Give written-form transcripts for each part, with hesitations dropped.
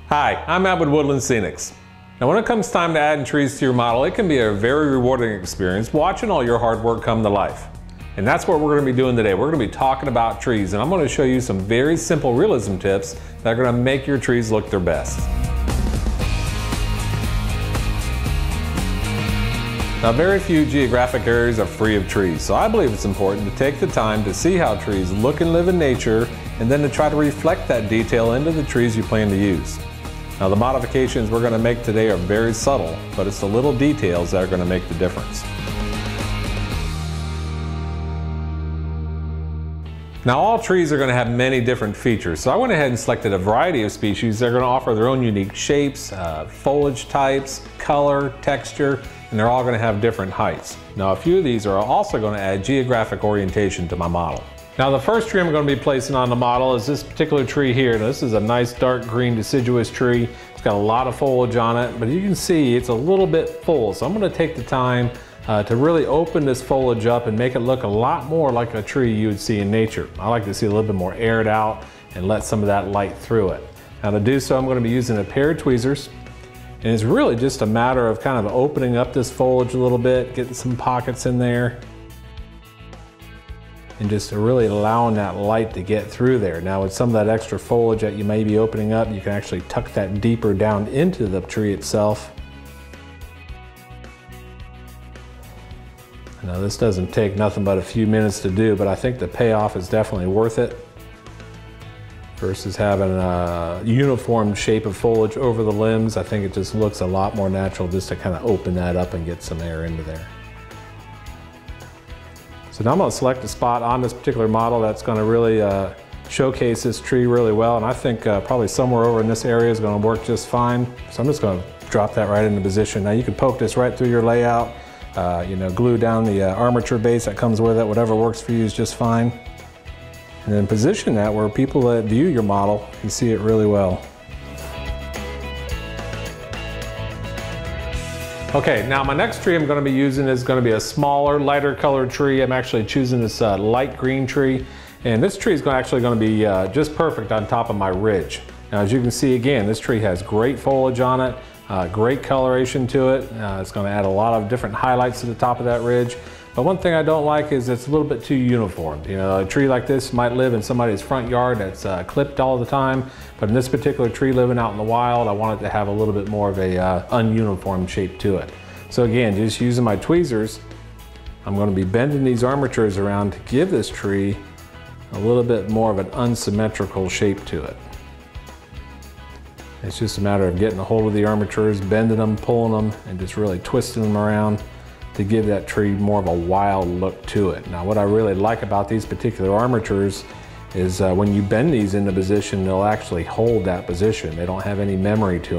Hi, I'm Matt with Woodland Scenics. Now when it comes time to adding trees to your model, it can be a very rewarding experience watching all your hard work come to life. And that's what we're going to be doing today. We're going to be talking about trees, and I'm going to show you some very simple realism tips that are going to make your trees look their best. Now very few geographic areas are free of trees, so I believe it's important to take the time to see how trees look and live in nature, and then to try to reflect that detail into the trees you plan to use. Now the modifications we're going to make today are very subtle, but it's the little details that are going to make the difference. Now all trees are going to have many different features, so I went ahead and selected a variety of species that are going to offer their own unique shapes, foliage types, color, texture, and they're all going to have different heights. Now a few of these are also going to add geographic orientation to my model. Now the first tree I'm going to be placing on the model is this particular tree here. Now, this is a nice dark green deciduous tree. It's got a lot of foliage on it, but you can see it's a little bit full. So I'm going to take the time to really open this foliage up and make it look a lot more like a tree you would see in nature. I like to see a little bit more aired out and let some of that light through it. Now to do so, I'm going to be using a pair of tweezers. And it's really just a matter of kind of opening up this foliage a little bit, getting some pockets in there, and just really allowing that light to get through there. Now with some of that extra foliage that you may be opening up, you can actually tuck that deeper down into the tree itself. Now this doesn't take nothing but a few minutes to do, but I think the payoff is definitely worth it versus having a uniform shape of foliage over the limbs. I think it just looks a lot more natural just to kind of open that up and get some air into there. So now I'm going to select a spot on this particular model that's going to really showcase this tree really well, and I think probably somewhere over in this area is going to work just fine. So I'm just going to drop that right into position. Now you can poke this right through your layout, glue down the armature base that comes with it. Whatever works for you is just fine. And then position that where people that view your model can see it really well. Okay, now my next tree I'm going to be using is going to be a smaller, lighter colored tree. I'm actually choosing this light green tree, and this tree is actually going to be just perfect on top of my ridge. Now as you can see, again, this tree has great foliage on it, great coloration to it. It's going to add a lot of different highlights to the top of that ridge. But one thing I don't like is it's a little bit too uniform. You know, a tree like this might live in somebody's front yard that's clipped all the time, but in this particular tree living out in the wild, I want it to have a little bit more of a ununiform shape to it. So again, just using my tweezers, I'm going to be bending these armatures around to give this tree a little bit more of an unsymmetrical shape to it. It's just a matter of getting a hold of the armatures, bending them, pulling them, and just really twisting them around to give that tree more of a wild look to it. Now what I really like about these particular armatures is when you bend these into position, they'll actually hold that position. They don't have any memory to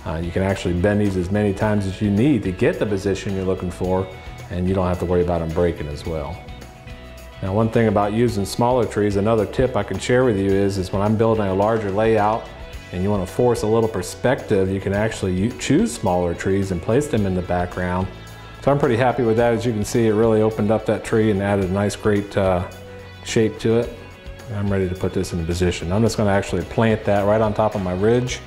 them. You can actually bend these as many times as you need to get the position you're looking for, and you don't have to worry about them breaking as well. Now one thing about using smaller trees, another tip I can share with you is when I'm building a larger layout and you want to force a little perspective, you can actually choose smaller trees and place them in the background. So I'm pretty happy with that. As you can see, it really opened up that tree and added a nice, great shape to it. I'm ready to put this in position. I'm just going to actually plant that right on top of my ridge.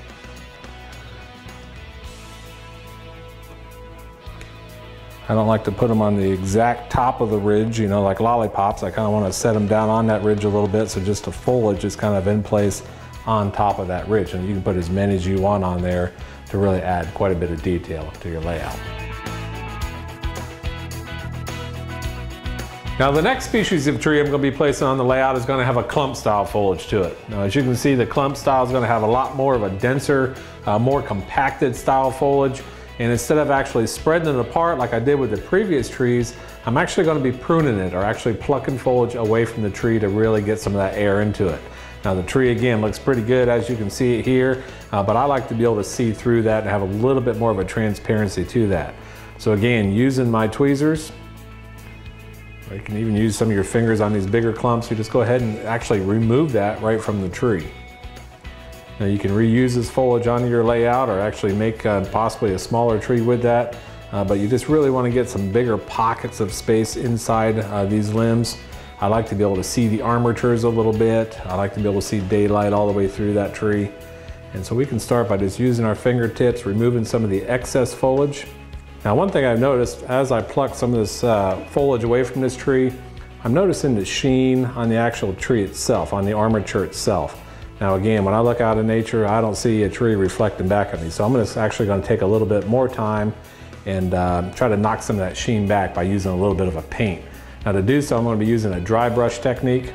I don't like to put them on the exact top of the ridge, you know, like lollipops. I kind of want to set them down on that ridge a little bit, so just the foliage is kind of in place on top of that ridge. And you can put as many as you want on there to really add quite a bit of detail to your layout. Now the next species of tree I'm going to be placing on the layout is going to have a clump style foliage to it. Now as you can see, the clump style is going to have a lot more of a denser, more compacted style foliage. And instead of actually spreading it apart like I did with the previous trees, I'm actually going to be pruning it, or actually plucking foliage away from the tree to really get some of that air into it. Now the tree again looks pretty good, as you can see it here, but I like to be able to see through that and have a little bit more of a transparency to that. So again, using my tweezers, or you can even use some of your fingers on these bigger clumps, you just go ahead and actually remove that right from the tree. Now you can reuse this foliage onto your layout, or actually make possibly a smaller tree with that, but you just really want to get some bigger pockets of space inside these limbs. I like to be able to see the armatures a little bit. I like to be able to see daylight all the way through that tree. And so we can start by just using our fingertips, removing some of the excess foliage. Now, one thing I've noticed as I pluck some of this foliage away from this tree, I'm noticing the sheen on the actual tree itself, on the armature itself. Now again, when I look out in nature, I don't see a tree reflecting back at me. So I'm actually going to take a little bit more time and try to knock some of that sheen back by using a little bit of a paint. Now to do so, I'm going to be using a dry brush technique.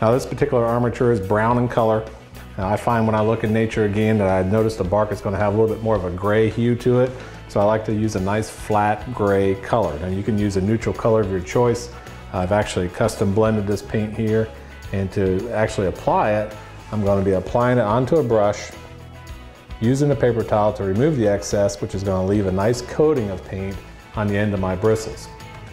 Now this particular armature is brown in color. Now I find when I look in nature again that I notice the bark is going to have a little bit more of a gray hue to it. So I like to use a nice flat gray color. Now you can use a neutral color of your choice. I've actually custom blended this paint here, and to actually apply it, I'm going to be applying it onto a brush, using a paper towel to remove the excess, which is going to leave a nice coating of paint on the end of my bristles.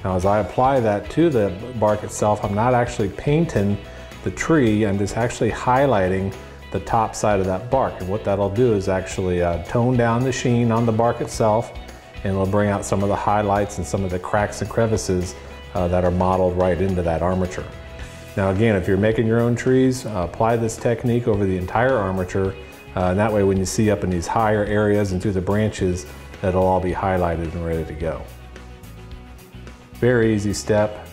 Now as I apply that to the bark itself, I'm not actually painting the tree, I'm just actually highlighting the top side of that bark. And what that'll do is actually tone down the sheen on the bark itself, and it'll bring out some of the highlights and some of the cracks and crevices that are modeled right into that armature. Now again, if you're making your own trees, apply this technique over the entire armature, and that way when you see up in these higher areas and through the branches, that'll all be highlighted and ready to go. Very easy step.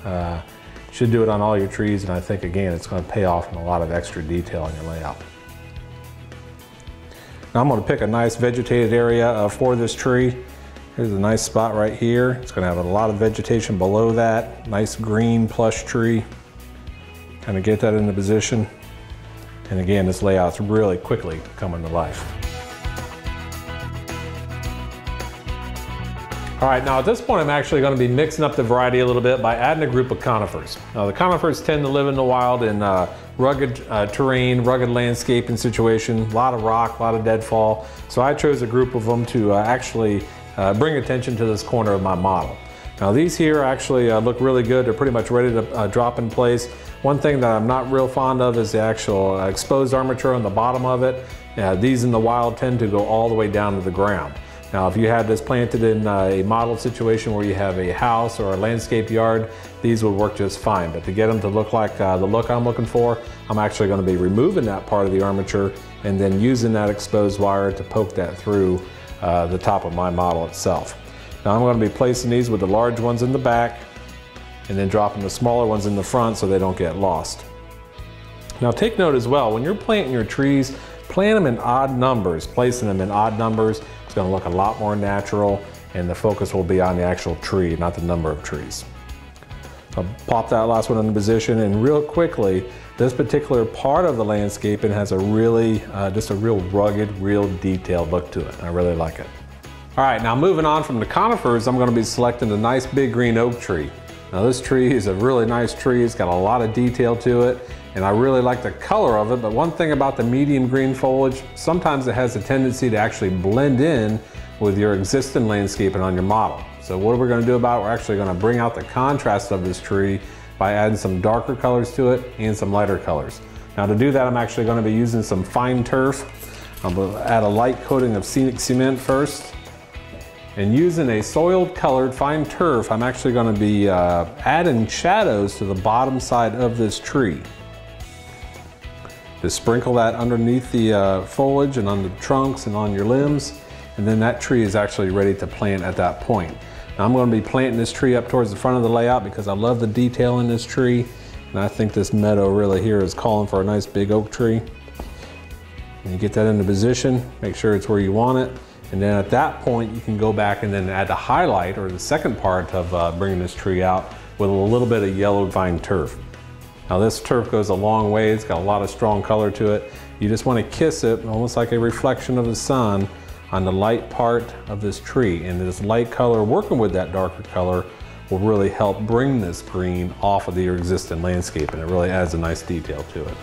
Should do it on all your trees, and I think again it's going to pay off in a lot of extra detail on your layout. Now I'm going to pick a nice vegetated area for this tree. Here's a nice spot right here. It's going to have a lot of vegetation below that. Nice green plush tree. Kind of get that into position. And again, this layout's really quickly coming to life. All right, now at this point, I'm actually going to be mixing up the variety a little bit by adding a group of conifers. Now the conifers tend to live in the wild in rugged terrain, rugged landscaping situation, a lot of rock, a lot of deadfall. So I chose a group of them to actually bring attention to this corner of my model. Now these here actually look really good. They're pretty much ready to drop in place. One thing that I'm not real fond of is the actual exposed armature on the bottom of it. These in the wild tend to go all the way down to the ground. Now if you had this planted in a model situation where you have a house or a landscape yard, these would work just fine. But to get them to look like the look I'm looking for, I'm actually going to be removing that part of the armature and then using that exposed wire to poke that through the top of my model itself. Now I'm going to be placing these with the large ones in the back and then dropping the smaller ones in the front so they don't get lost. Now take note as well, when you're planting your trees, plant them in odd numbers. Placing them in odd numbers, it's going to look a lot more natural, and the focus will be on the actual tree, not the number of trees. I'll pop that last one into position, and real quickly, this particular part of the landscaping has a really, just a real rugged, real detailed look to it. I really like it. All right, now moving on from the conifers, I'm going to be selecting a nice big green oak tree. Now this tree is a really nice tree. It's got a lot of detail to it, and I really like the color of it. But one thing about the medium green foliage, sometimes it has a tendency to actually blend in with your existing landscaping on your model. So what we're going to do about it, we're actually going to bring out the contrast of this tree by adding some darker colors to it and some lighter colors. Now to do that, I'm actually going to be using some fine turf. I'm going to add a light coating of Scenic cement first. And using a soiled colored fine turf, I'm actually going to be adding shadows to the bottom side of this tree. Just sprinkle that underneath the foliage and on the trunks and on your limbs, and then that tree is actually ready to plant at that point. Now I'm going to be planting this tree up towards the front of the layout because I love the detail in this tree, and I think this meadow really here is calling for a nice big oak tree. And you get that into position, make sure it's where you want it. And then at that point, you can go back and then add the highlight or the second part of bringing this tree out with a little bit of yellow vine turf. Now this turf goes a long way. It's got a lot of strong color to it. You just want to kiss it, almost like a reflection of the sun, on the light part of this tree. And this light color, working with that darker color, will really help bring this green off of your existing landscape, and it really adds a nice detail to it.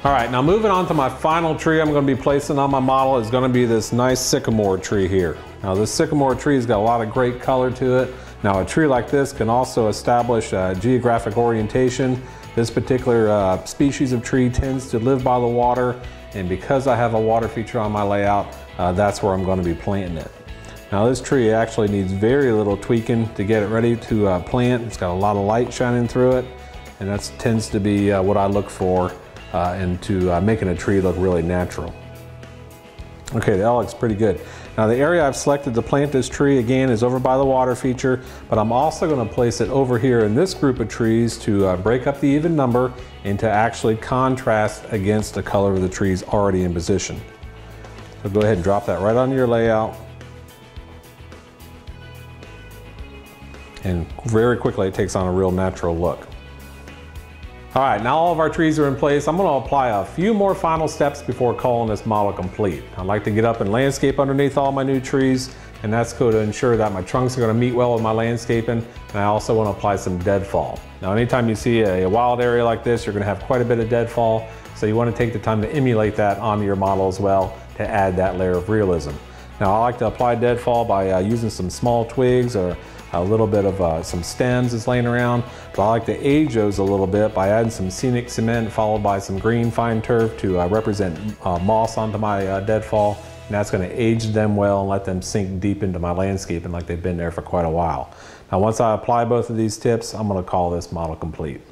All right, now moving on to my final tree I'm going to be placing on my model is going to be this nice sycamore tree here. Now this sycamore tree has got a lot of great color to it. Now a tree like this can also establish geographic orientation. This particular species of tree tends to live by the water, and because I have a water feature on my layout, that's where I'm going to be planting it. Now this tree actually needs very little tweaking to get it ready to plant. It's got a lot of light shining through it, and that tends to be what I look for into making a tree look really natural. Okay, that looks pretty good. Now the area I've selected to plant this tree again is over by the water feature, but I'm also going to place it over here in this group of trees to break up the even number and to actually contrast against the color of the trees already in position. So go ahead and drop that right on your layout. And very quickly it takes on a real natural look. All right, now all of our trees are in place. I'm going to apply a few more final steps before calling this model complete. I like to get up and landscape underneath all my new trees, and that's going to ensure that my trunks are going to meet well with my landscaping, and I also want to apply some deadfall. Now anytime you see a wild area like this, you're going to have quite a bit of deadfall, so you want to take the time to emulate that onto your model as well to add that layer of realism. Now I like to apply deadfall by using some small twigs or a little bit of some stems that's laying around, but I like to age those a little bit by adding some Scenic cement followed by some green fine turf to represent moss onto my deadfall, and that's going to age them well and let them sink deep into my landscaping like they've been there for quite a while. Now once I apply both of these tips, I'm going to call this model complete.